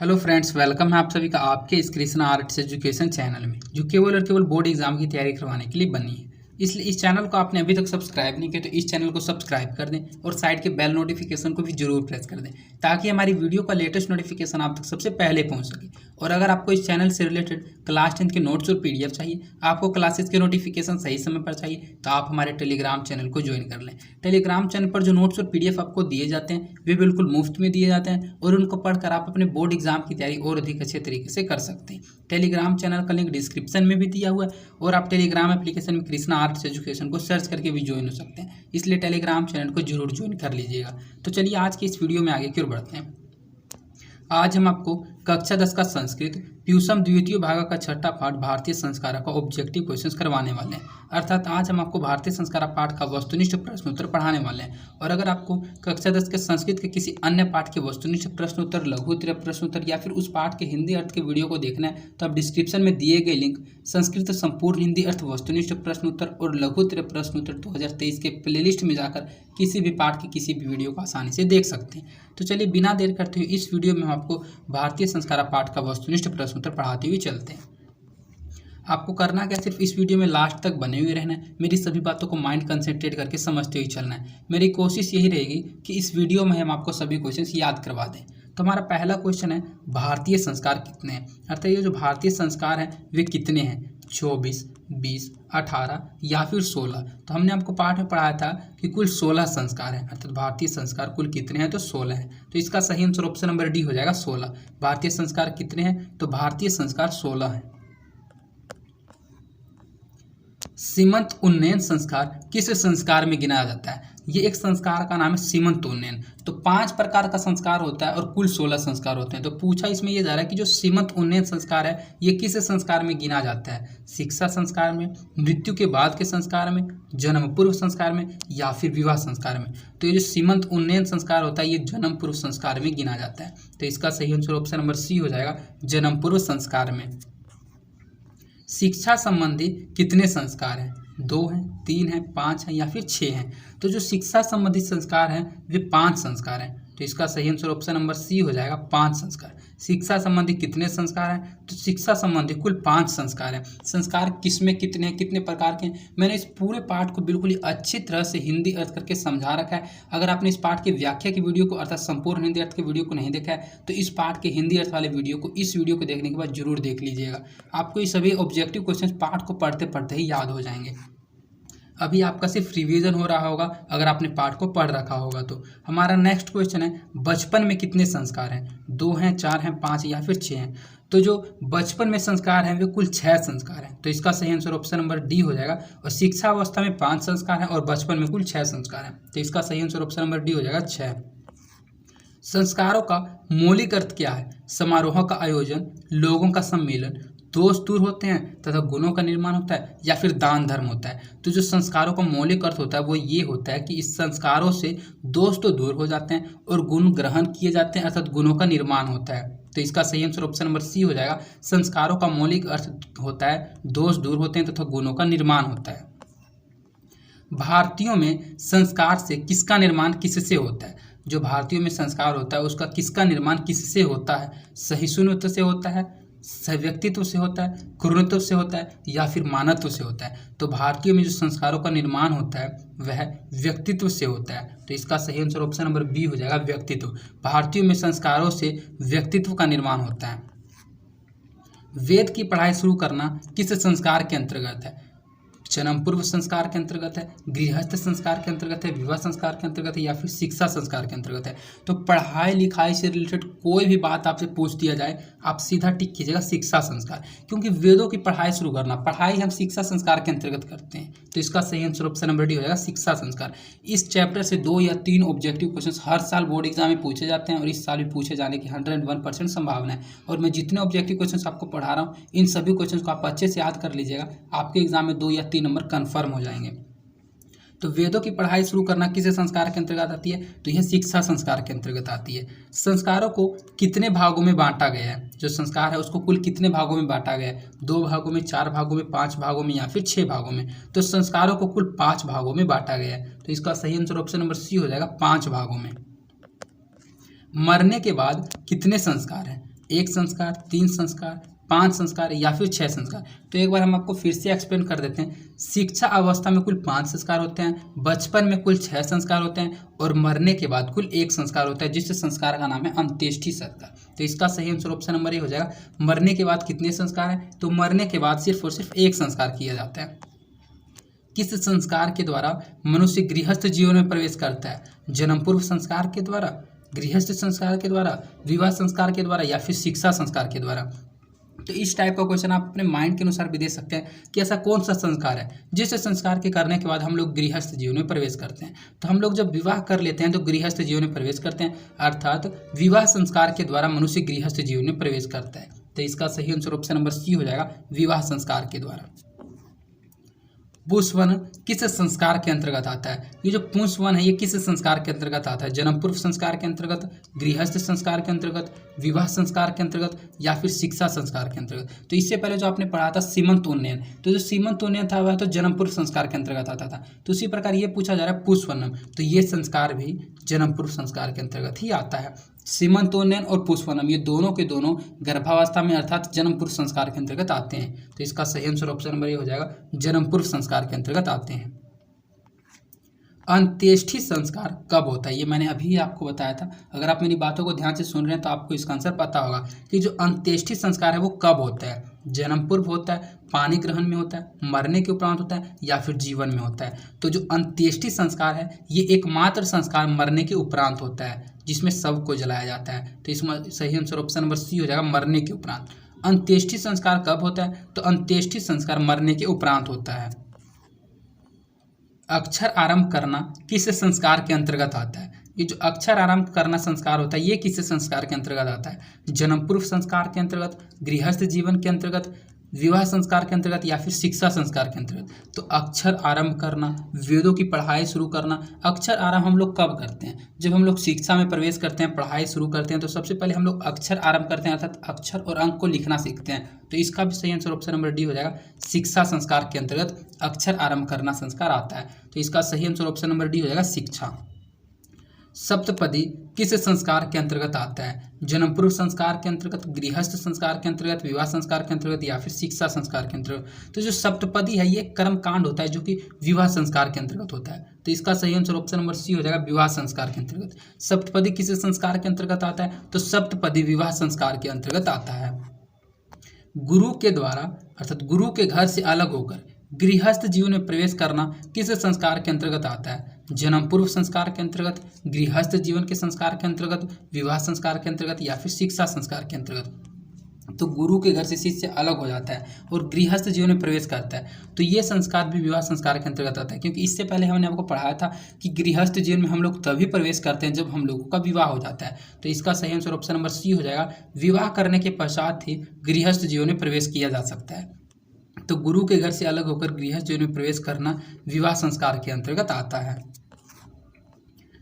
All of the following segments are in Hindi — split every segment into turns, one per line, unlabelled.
हेलो फ्रेंड्स, वेलकम है आप सभी का आपके इस कृष्णा आर्ट्स एजुकेशन चैनल में, जो केवल और केवल बोर्ड एग्जाम की तैयारी करवाने के लिए बनी है। इसलिए इस चैनल को आपने अभी तक सब्सक्राइब नहीं किया तो इस चैनल को सब्सक्राइब कर दें और साइड के बेल नोटिफिकेशन को भी जरूर प्रेस कर दें, ताकि हमारी वीडियो का लेटेस्ट नोटिफिकेशन आप तक सबसे पहले पहुंच सके। और अगर आपको इस चैनल से रिलेटेड क्लास 10 के नोट्स और पीडीएफ चाहिए, आपको क्लासेस के नोटिफिकेशन सही समय पर चाहिए, तो आप हमारे टेलीग्राम चैनल को ज्वाइन कर लें। टेलीग्राम चैनल पर जो नोट्स और पीडीएफ आपको दिए जाते हैं वे बिल्कुल मुफ्त में दिए जाते हैं और उनको पढ़कर आप अपने बोर्ड एग्जाम की तैयारी और अधिक अच्छे तरीके से कर सकते हैं। टेलीग्राम चैनल का लिंक डिस्क्रिप्शन में भी दिया हुआ है और आप टेलीग्राम एप्लीकेशन में कृष्णा आर्ट्स एजुकेशन को सर्च करके भी ज्वाइन हो सकते हैं। इसलिए टेलीग्राम चैनल को जरूर ज्वाइन कर लीजिएगा। तो चलिए आज की इस वीडियो में आगे की ओर बढ़ते हैं। आज हम आपको कक्षा 10 का संस्कृत प्यूसम द्वितीय भाग का छठा पाठ भारतीय संस्कार का ऑब्जेक्टिव क्वेश्चंस करवाने वाले हैं। अर्थात आज हम आपको भारतीय संस्कार पाठ का वस्तुनिष्ठ प्रश्न उत्तर पढ़ाने वाले हैं। और अगर आपको कक्षा 10 के संस्कृत के किसी अन्य पाठ के वस्तुनिष्ठ प्रश्न उत्तर, लघु उत्तर प्रश्न उत्तर या फिर उस पाठ के हिंदी अर्थ के वीडियो को देखना है, तो आप डिस्क्रिप्शन में दिए गए लिंक संस्कृत संपूर्ण हिंदी अर्थ वस्तुनिष्ठ प्रश्न उत्तर और लघु उत्तर प्रश्न उत्तर 2023 के प्लेलिस्ट में जाकर किसी भी पाठ की किसी भी वीडियो को आसानी से देख सकते हैं। तो चलिए बिना देर करते हुए इस वीडियो में हम आपको भारतीय संस्कार पाठ का वस्तुनिष्ठ प्रश्न उत्तर पढ़ाते हुए चलते हैं। आपको करना क्या, सिर्फ इस वीडियो में लास्ट तक बने हुए रहना है। मेरी सभी बातों को माइंड कंसंट्रेट करके समझते हुए चलना है। मेरी कोशिश यही रहेगी कि इस वीडियो में हम आपको सभी क्वेश्चंस याद करवा दें। तो हमारा पहला क्वेश्चन है, भारतीय संस्कार कितने हैं? अर्थात ये जो भारतीय संस्कार हैं वे कितने हैं? 24, 20, 18 या फिर 16? तो हमने आपको पाठ में पढ़ाया था कि कुल 16 संस्कार हैं। अर्थात भारतीय संस्कार कुल कितने हैं? तो 16 हैं। तो इसका सही आंसर ऑप्शन नंबर डी हो जाएगा, 16। भारतीय संस्कार कितने हैं? तो भारतीय संस्कार 16 हैं। सीमंत उन्नयन संस्कार किस संस्कार में गिना जाता है? ये एक संस्कार का नाम है सीमंत उन्नयन। तो 5 प्रकार का संस्कार होता है और कुल 16 संस्कार होते हैं। तो पूछा इसमें ये जा रहा है कि जो सीमंत उन्नयन संस्कार है ये किस संस्कार में गिना जाता है? शिक्षा संस्कार में, मृत्यु के बाद के संस्कार में, जन्म पूर्व संस्कार में या फिर विवाह संस्कार में? तो ये जो सीमंत उन्नयन संस्कार होता है ये जन्म पूर्व संस्कार में गिना जाता है। तो इसका सही आंसर ऑप्शन नंबर सी हो जाएगा, जन्म पूर्व संस्कार में। शिक्षा संबंधी कितने संस्कार हैं? 2 हैं, 3 हैं, 5 हैं या फिर 6 हैं? तो जो शिक्षा संबंधी संस्कार हैं वे 5 संस्कार हैं। तो इसका सही आंसर ऑप्शन नंबर सी हो जाएगा, 5 संस्कार। शिक्षा संबंधी कितने संस्कार हैं? तो शिक्षा संबंधी कुल 5 संस्कार हैं। संस्कार किसमें कितने हैं, कितने प्रकार के हैं, मैंने इस पूरे पाठ को बिल्कुल ही अच्छी तरह से हिंदी अर्थ करके समझा रखा है। अगर आपने इस पाठ की व्याख्या की वीडियो को अर्थात संपूर्ण हिंदी अर्थ के वीडियो को नहीं देखा है तो इस पाठ के हिंदी अर्थ वाले वीडियो को इस वीडियो को देखने के बाद जरूर देख लीजिएगा। आपको ये सभी ऑब्जेक्टिव क्वेश्चन पाठ को पढ़ते पढ़ते ही याद हो जाएंगे। अभी आपका सिर्फ रिवीजन हो रहा होगा अगर आपने पाठ को पढ़ रखा होगा तो। हमारा नेक्स्ट क्वेश्चन है, बचपन में कितने संस्कार हैं? 2 हैं, 4 हैं, 5 या फिर 6 हैं? तो जो बचपन में संस्कार हैं वे कुल 6 संस्कार हैं। तो इसका सही आंसर ऑप्शन नंबर डी हो जाएगा। और शिक्षा अवस्था में 5 संस्कार हैं और बचपन में कुल 6 संस्कार हैं। तो इसका सही आंसर ऑप्शन नंबर डी हो जाएगा, 6। संस्कारों का मौलिक अर्थ क्या है? समारोह का आयोजन, लोगों का सम्मेलन, दोष दूर होते हैं तथा गुणों का निर्माण होता है या फिर दान धर्म होता है? तो जो संस्कारों का मौलिक अर्थ होता है वो ये होता है कि इस संस्कारों से दोष तो दूर हो जाते हैं और गुण ग्रहण किए जाते हैं, अर्थात गुणों का निर्माण होता है। तो इसका सही आंसर ऑप्शन नंबर सी हो जाएगा। संस्कारों का मौलिक अर्थ होता है दोष दूर होते हैं तथा गुणों का निर्माण होता है। भारतीयों में संस्कार से किसका निर्माण किससे होता है? जो भारतीयों में संस्कार होता है उसका किसका निर्माण किससे होता है? सहिष्णुत्व से होता है, व्यक्तित्व से होता है, क्रूरत्व से होता है या फिर मानवत्व से होता है? तो भारतीयों में जो संस्कारों का निर्माण होता है वह व्यक्तित्व से होता है। तो इसका सही आंसर ऑप्शन नंबर बी हो जाएगा, व्यक्तित्व। भारतीयों में संस्कारों से व्यक्तित्व का निर्माण होता है। वेद की पढ़ाई शुरू करना किस संस्कार के अंतर्गत है? जन्म पूर्व संस्कार के अंतर्गत है, गृहस्थ संस्कार के अंतर्गत है, विवाह संस्कार के अंतर्गत है या फिर शिक्षा संस्कार के अंतर्गत है? तो पढ़ाई लिखाई से रिलेटेड कोई भी बात आपसे पूछ दिया जाए आप सीधा टिक कीजिएगा शिक्षा संस्कार, क्योंकि वेदों की पढ़ाई शुरू करना, पढ़ाई हम शिक्षा संस्कार के अंतर्गत करते हैं। तो इसका सही आंसर ऑप्शन नंबर डी हो जाएगा, शिक्षा संस्कार। इस चैप्टर से 2 या 3 ऑब्जेक्टिव क्वेश्चन हर साल बोर्ड एग्जाम में पूछे जाते हैं और इस साल भी पूछे जाने की 101% संभावना है। और मैं जितने ऑब्जेक्टिव क्वेश्चन आपको पढ़ा रहा हूँ इन सभी क्वेश्चन को आप अच्छे से याद कर लीजिएगा, आपके एग्जाम में 2 या 3 नंबर कन्फर्म हो जाएंगे। तो वेदों की पढ़ाई शुरू करना किस संस्कार के अंतर्गत आती है? तो यह शिक्षा संस्कार के अंतर्गत आती है। संस्कारों को कितने भागों में बांटा गया है? जो संस्कार है उसको कुल कितने भागों में बांटा गया है? 2 भागों में, 4 भागों में, 5 भागों में या फिर 6 भागों में? तो संस्कारों को कुल 5 भागों में बांटा गया है। तो इसका सही आंसर ऑप्शन नंबर सी हो जाएगा, 5 भागों में। मरने के बाद कितने संस्कार हैं? 1 संस्कार, 3 संस्कार, 5 संस्कार या फिर 6 संस्कार। तो एक बार हम आपको फिर से एक्सप्लेन कर देते हैं। शिक्षा अवस्था में कुल 5 संस्कार होते हैं, बचपन में कुल 6 संस्कार होते हैं और मरने के बाद कुल 1 संस्कार होता है, जिस संस्कार का नाम है अंत्येष्टि संस्कार। तो इसका सही आंसर ऑप्शन नंबर ए हो जाएगा। मरने के बाद कितने संस्कार हैं? तो मरने के बाद सिर्फ और सिर्फ 1 संस्कार किया जाता है। किस संस्कार के द्वारा मनुष्य गृहस्थ जीवन में प्रवेश करता है? जन्म पूर्व संस्कार के द्वारा, गृहस्थ संस्कार के द्वारा, विवाह संस्कार के द्वारा या फिर शिक्षा संस्कार के द्वारा। तो इस टाइप का क्वेश्चन आप अपने माइंड के अनुसार भी दे सकते हैं कि ऐसा कौन सा संस्कार है जिस संस्कार के करने के बाद हम लोग गृहस्थ जीवन में प्रवेश करते हैं। तो हम लोग जब विवाह कर लेते हैं तो गृहस्थ जीवन में प्रवेश करते हैं, अर्थात विवाह संस्कार के द्वारा मनुष्य गृहस्थ जीवन में प्रवेश करता है। तो इसका सही आंसर ऑप्शन नंबर सी हो जाएगा, विवाह संस्कार के द्वारा। पुंसवन किस संस्कार के अंतर्गत आता है? ये जो पुंसवन है ये किस संस्कार के अंतर्गत आता है? जन्म पूर्व संस्कार के अंतर्गत, गृहस्थ संस्कार के अंतर्गत, विवाह संस्कार के अंतर्गत या फिर शिक्षा संस्कार के अंतर्गत। तो इससे पहले जो आपने पढ़ा था सीमंत उन्नयन, तो जो सीमंत उन्नयन था वह तो जन्म पूर्व संस्कार के अंतर्गत आता था। तो उसी प्रकार ये पूछा जा रहा है पुंसवनम, तो ये संस्कार भी जन्म पूर्व संस्कार के अंतर्गत ही आता है। सीमंतोन्नयन और पुंसवनम ये दोनों के दोनों गर्भावस्था में अर्थात जन्म पूर्व संस्कार के अंतर्गत आते हैं। तो इसका सही आंसर ऑप्शन नंबर ए हो जाएगा, जन्म पूर्व संस्कार के अंतर्गत आते हैं। अंत्येष्टि संस्कार कब होता है? ये मैंने अभी आपको बताया था। अगर आप मेरी बातों को ध्यान से सुन रहे हैं तो आपको इसका आंसर पता होगा कि जो अंत्येष्टि संस्कार है वो कब होता है। जन्म पूर्व होता है, पानी ग्रहण में होता है, मरने के उपरांत होता है या फिर जीवन में होता है। तो जो अंत्येष्टि संस्कार है ये एकमात्र संस्कार मरने के उपरांत होता है जिसमें शव को जलाया जाता है। तो इसमें सही आंसर ऑप्शन नंबर सी हो जाएगा, मरने के उपरांत। अंत्येष्टि संस्कार कब होता है? तो अंत्येष्टि संस्कार मरने के उपरांत होता है। अक्षर आरंभ करना किस संस्कार के अंतर्गत आता है? ये जो अक्षर आरंभ करना संस्कार होता है ये किस संस्कार के अंतर्गत आता है? जन्म पूर्व संस्कार के अंतर्गत, गृहस्थ जीवन के अंतर्गत, विवाह संस्कार के अंतर्गत या फिर शिक्षा संस्कार के अंतर्गत। तो अक्षर आरंभ करना, वेदों की पढ़ाई शुरू करना। अक्षर आरंभ हम लोग कब करते हैं? जब हम लोग शिक्षा में प्रवेश करते हैं, पढ़ाई शुरू करते हैं, तो सबसे पहले हम लोग अक्षर आरंभ करते हैं अर्थात अक्षर और अंक को लिखना सीखते हैं। तो इसका भी सही आंसर ऑप्शन नंबर डी हो जाएगा, शिक्षा संस्कार के अंतर्गत अक्षर आरंभ करना संस्कार आता है। तो इसका सही आंसर ऑप्शन नंबर डी हो जाएगा, शिक्षा। सप्तपदी किस संस्कार के अंतर्गत आता है? जन्म पूर्व संस्कार के अंतर्गत, गृहस्थ संस्कार के अंतर्गत, विवाह संस्कार के अंतर्गत या फिर शिक्षा संस्कार के अंतर्गत। तो जो सप्तपदी है ये कर्म कांड होता है जो कि विवाह संस्कार के अंतर्गत होता है। तो इसका सही आंसर ऑप्शन नंबर सी हो जाएगा, विवाह संस्कार के अंतर्गत। सप्तपदी किस संस्कार के अंतर्गत आता है? तो सप्तपदी विवाह संस्कार के अंतर्गत आता है। गुरु के द्वारा अर्थात गुरु के घर से अलग होकर गृहस्थ जीवन में प्रवेश करना किस संस्कार के अंतर्गत आता है? जन्म पूर्व संस्कार के अंतर्गत, गृहस्थ जीवन के संस्कार के अंतर्गत, विवाह संस्कार के अंतर्गत या फिर शिक्षा संस्कार के अंतर्गत। तो गुरु के घर से शिष्य अलग हो जाता है और गृहस्थ जीवन में प्रवेश करता है, तो ये संस्कार भी विवाह संस्कार के अंतर्गत आता है। क्योंकि इससे पहले हमने आपको पढ़ाया था कि गृहस्थ जीवन में हम लोग तभी प्रवेश करते हैं जब हम लोगों का विवाह हो जाता है। तो इसका सही आंसर ऑप्शन नंबर सी हो जाएगा, विवाह करने के पश्चात ही गृहस्थ जीवन में प्रवेश किया जा सकता है। तो गुरु के घर से अलग होकर गृहस्थ जीवन में प्रवेश करना विवाह संस्कार के अंतर्गत आता है।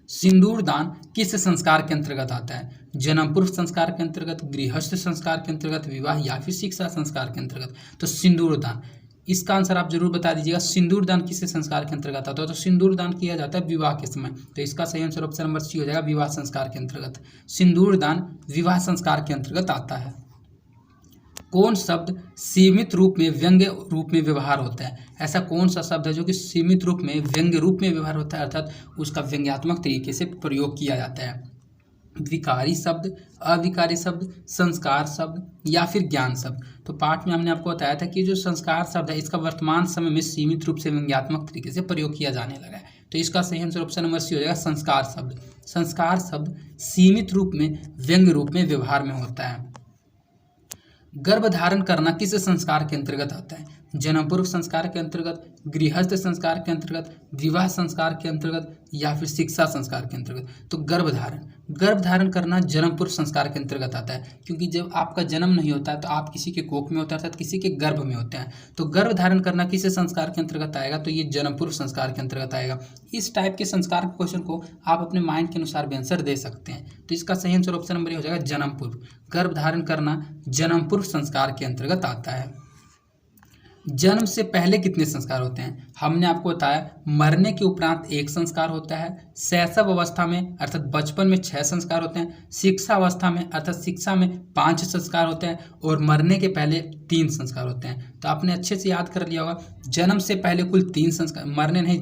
सिंदूर दान किस संस्कार के अंतर्गत आता है? जन्म पूर्व संस्कार के अंतर्गत, गृहस्थ संस्कार के अंतर्गत, विवाह या फिर शिक्षा संस्कार के अंतर्गत। तो सिंदूर दान, इसका आंसर आप जरूर बता दीजिएगा। सिंदूर दान किस संस्कार के अंतर्गत आता है? तो सिंदूर दान किया जाता है विवाह के समय। तो इसका सही आंसर ऑप्शन नंबर सी हो जाएगा, विवाह संस्कार के अंतर्गत। सिंदूर दान विवाह संस्कार के अंतर्गत आता है। कौन शब्द सीमित रूप में व्यंग्य रूप में व्यवहार होता है? ऐसा कौन सा शब्द है जो कि सीमित रूप में व्यंग्य रूप में व्यवहार होता है अर्थात उसका व्यंग्यात्मक तरीके से प्रयोग किया जाता है? विकारी शब्द, अविकारी शब्द, संस्कार शब्द या फिर ज्ञान शब्द। तो पाठ में हमने आपको बताया था कि जो संस्कार शब्द है इसका वर्तमान समय में सीमित रूप से व्यंग्यात्मक तरीके से प्रयोग किया जाने लगा है। तो इसका सही आंसर ऑप्शन नंबर सी हो जाएगा, संस्कार शब्द। संस्कार शब्द सीमित रूप में व्यंग्य रूप में व्यवहार में होता है। गर्भ धारण करना किस संस्कार के अंतर्गत आता है? जन्म पूर्व संस्कार के अंतर्गत, गृहस्थ संस्कार के अंतर्गत, विवाह संस्कार के अंतर्गत या फिर शिक्षा संस्कार के अंतर्गत। तो गर्भ धारण करना जन्म पूर्व संस्कार के अंतर्गत आता है। क्योंकि जब आपका जन्म नहीं होता है तो आप किसी के कोख में होते हैं अर्थात किसी के गर्भ में होते हैं। तो गर्भ धारण करना किस संस्कार के अंतर्गत आएगा? तो ये जन्म पूर्व संस्कार के अंतर्गत आएगा। इस टाइप के संस्कार के क्वेश्चन को आप अपने माइंड के अनुसार भी आंसर दे सकते हैं। तो इसका सही आंसर ऑप्शन नंबर हो जाएगा, जन्म पूर्व। गर्भ धारण करना जन्म पूर्व संस्कार के अंतर्गत आता है। जन्म से पहले कितने संस्कार होते हैं? हमने आपको बताया मरने के उपरांत एक संस्कार होता है, शैशव अवस्था में अर्थात बचपन में 6 संस्कार होते हैं, शिक्षा अवस्था में अर्थात शिक्षा में 5 संस्कार होते हैं और मरने के पहले 3 संस्कार होते हैं। तो आपने अच्छे से याद कर लिया होगा, जन्म से पहले कुल 3 संस्कार, मरने नहीं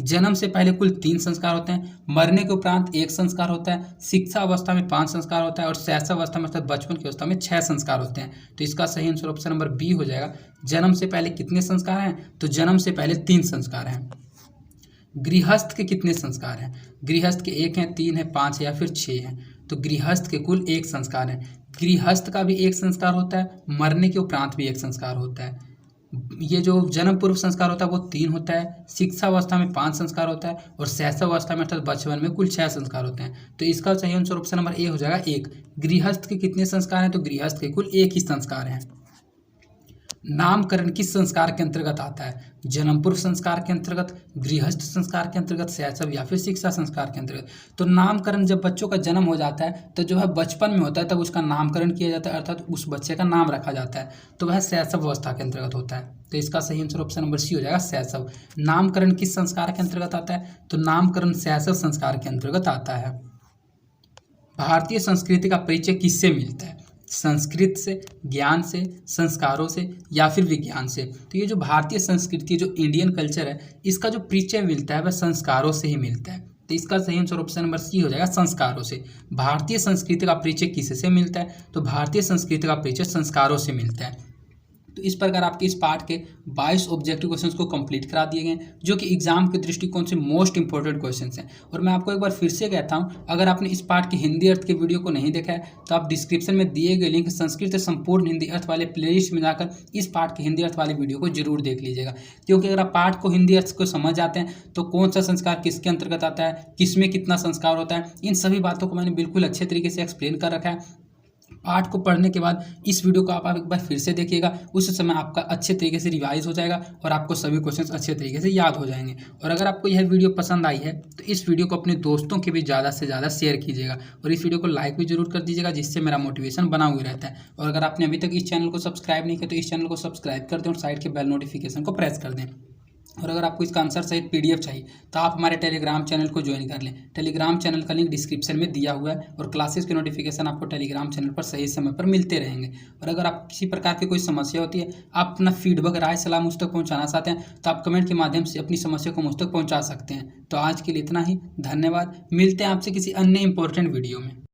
जन्म से पहले कुल 3 संस्कार होते हैं, मरने के उपरांत 1 संस्कार होता है, शिक्षा अवस्था में 5 संस्कार होता है और शैशव अवस्था में अर्थात बचपन की अवस्था में 6 संस्कार होते हैं। तो इसका सही आंसर ऑप्शन नंबर बी हो जाएगा। जन्म से पहले कितने संस्कार हैं? तो जन्म से पहले 3 संस्कार हैं। गृहस्थ के कितने संस्कार हैं? गृहस्थ के 1 हैं, 3 हैं, 5 है या फिर 6 हैं। तो गृहस्थ के कुल 1 संस्कार हैं। गृहस्थ का भी 1 संस्कार होता है, मरने के उपरांत भी 1 संस्कार होता है। ये जो जन्म पूर्व संस्कार होता है वो 3 होता है, शिक्षा अवस्था में 5 संस्कार होता है और शैशव अवस्था में अर्थात बचपन में कुल 6 संस्कार होते हैं। तो इसका सही आंसर ऑप्शन नंबर ए हो जाएगा 1। गृहस्थ के कितने संस्कार हैं? तो गृहस्थ के कुल 1 ही संस्कार हैं। नामकरण किस संस्कार के अंतर्गत आता है? जन्म पूर्व संस्कार के अंतर्गत, गृहस्थ संस्कार के अंतर्गत, शैशव या फिर शिक्षा संस्कार के अंतर्गत। तो नामकरण जब बच्चों का जन्म हो जाता है तो जो है बचपन में होता है तब उसका नामकरण किया जाता है अर्थात उस बच्चे का नाम रखा जाता है, तो वह शैशव अवस्था के अंतर्गत होता है। तो इसका सही आंसर ऑप्शन नंबर सी हो जाएगा शैशव। नामकरण किस संस्कार के अंतर्गत आता है? तो नामकरण शैशव संस्कार के अंतर्गत आता है। भारतीय संस्कृति का परिचय किससे मिलता है? संस्कृत से, ज्ञान से, संस्कारों से या फिर विज्ञान से। तो ये जो भारतीय संस्कृति, जो इंडियन कल्चर है, इसका जो परिचय मिलता है वह संस्कारों से ही मिलता है। तो इसका सही आंसर ऑप्शन नंबर सी हो जाएगा संस्कारों से। भारतीय संस्कृति का परिचय किससे मिलता है? तो भारतीय संस्कृति का परिचय संस्कारों से मिलता है। तो इस प्रकार आपके इस पार्ट के 22 ऑब्जेक्टिव क्वेश्चंस को कंप्लीट करा दिए गए, जो कि एग्जाम के दृष्टिकोण से मोस्ट इंपॉर्टेंट क्वेश्चंस हैं। और मैं आपको एक बार फिर से कहता हूं, अगर आपने इस पार्ट के हिंदी अर्थ के वीडियो को नहीं देखा है तो आप डिस्क्रिप्शन में दिए गए लिंक संस्कृत संपूर्ण हिंदी अर्थ वाले प्लेलिस्ट में जाकर इस पार्ट के हिंदी अर्थ वाले वीडियो को जरूर देख लीजिएगा। क्योंकि अगर आप पार्ट को हिंदी अर्थ को समझ जाते हैं तो कौन सा संस्कार किसके अंतर्गत आता है, किसमें कितना संस्कार होता है, इन सभी बातों को मैंने बिल्कुल अच्छे तरीके से एक्सप्लेन कर रखा है। पाठ को पढ़ने के बाद इस वीडियो को आप एक बार फिर से देखिएगा, उस समय आपका अच्छे तरीके से रिवाइज हो जाएगा और आपको सभी क्वेश्चंस अच्छे तरीके से याद हो जाएंगे। और अगर आपको यह वीडियो पसंद आई है तो इस वीडियो को अपने दोस्तों के भी ज़्यादा से ज़्यादा शेयर कीजिएगा और इस वीडियो को लाइक भी जरूर कर दीजिएगा, जिससे मेरा मोटिवेशन बना हुआ रहता है। और अगर आपने अभी तक इस चैनल को सब्सक्राइब नहीं किया तो इस चैनल को सब्सक्राइब कर दें और साइड के बेल नोटिफिकेशन को प्रेस कर दें। और अगर आपको इसका आंसर सहित PDF चाहिए तो आप हमारे टेलीग्राम चैनल को ज्वाइन कर लें। टेलीग्राम चैनल का लिंक डिस्क्रिप्शन में दिया हुआ है और क्लासेस के नोटिफिकेशन आपको टेलीग्राम चैनल पर सही समय पर मिलते रहेंगे। और अगर आप किसी प्रकार की कोई समस्या होती है, आप अपना फीडबैक, राय, सलाह मुझ तक पहुँचाना चाहते हैं तो आप कमेंट के माध्यम से अपनी समस्या को मुझ तक पहुँचा सकते हैं। तो आज के लिए इतना ही, धन्यवाद। मिलते हैं आपसे किसी अन्य इंपॉर्टेंट वीडियो में।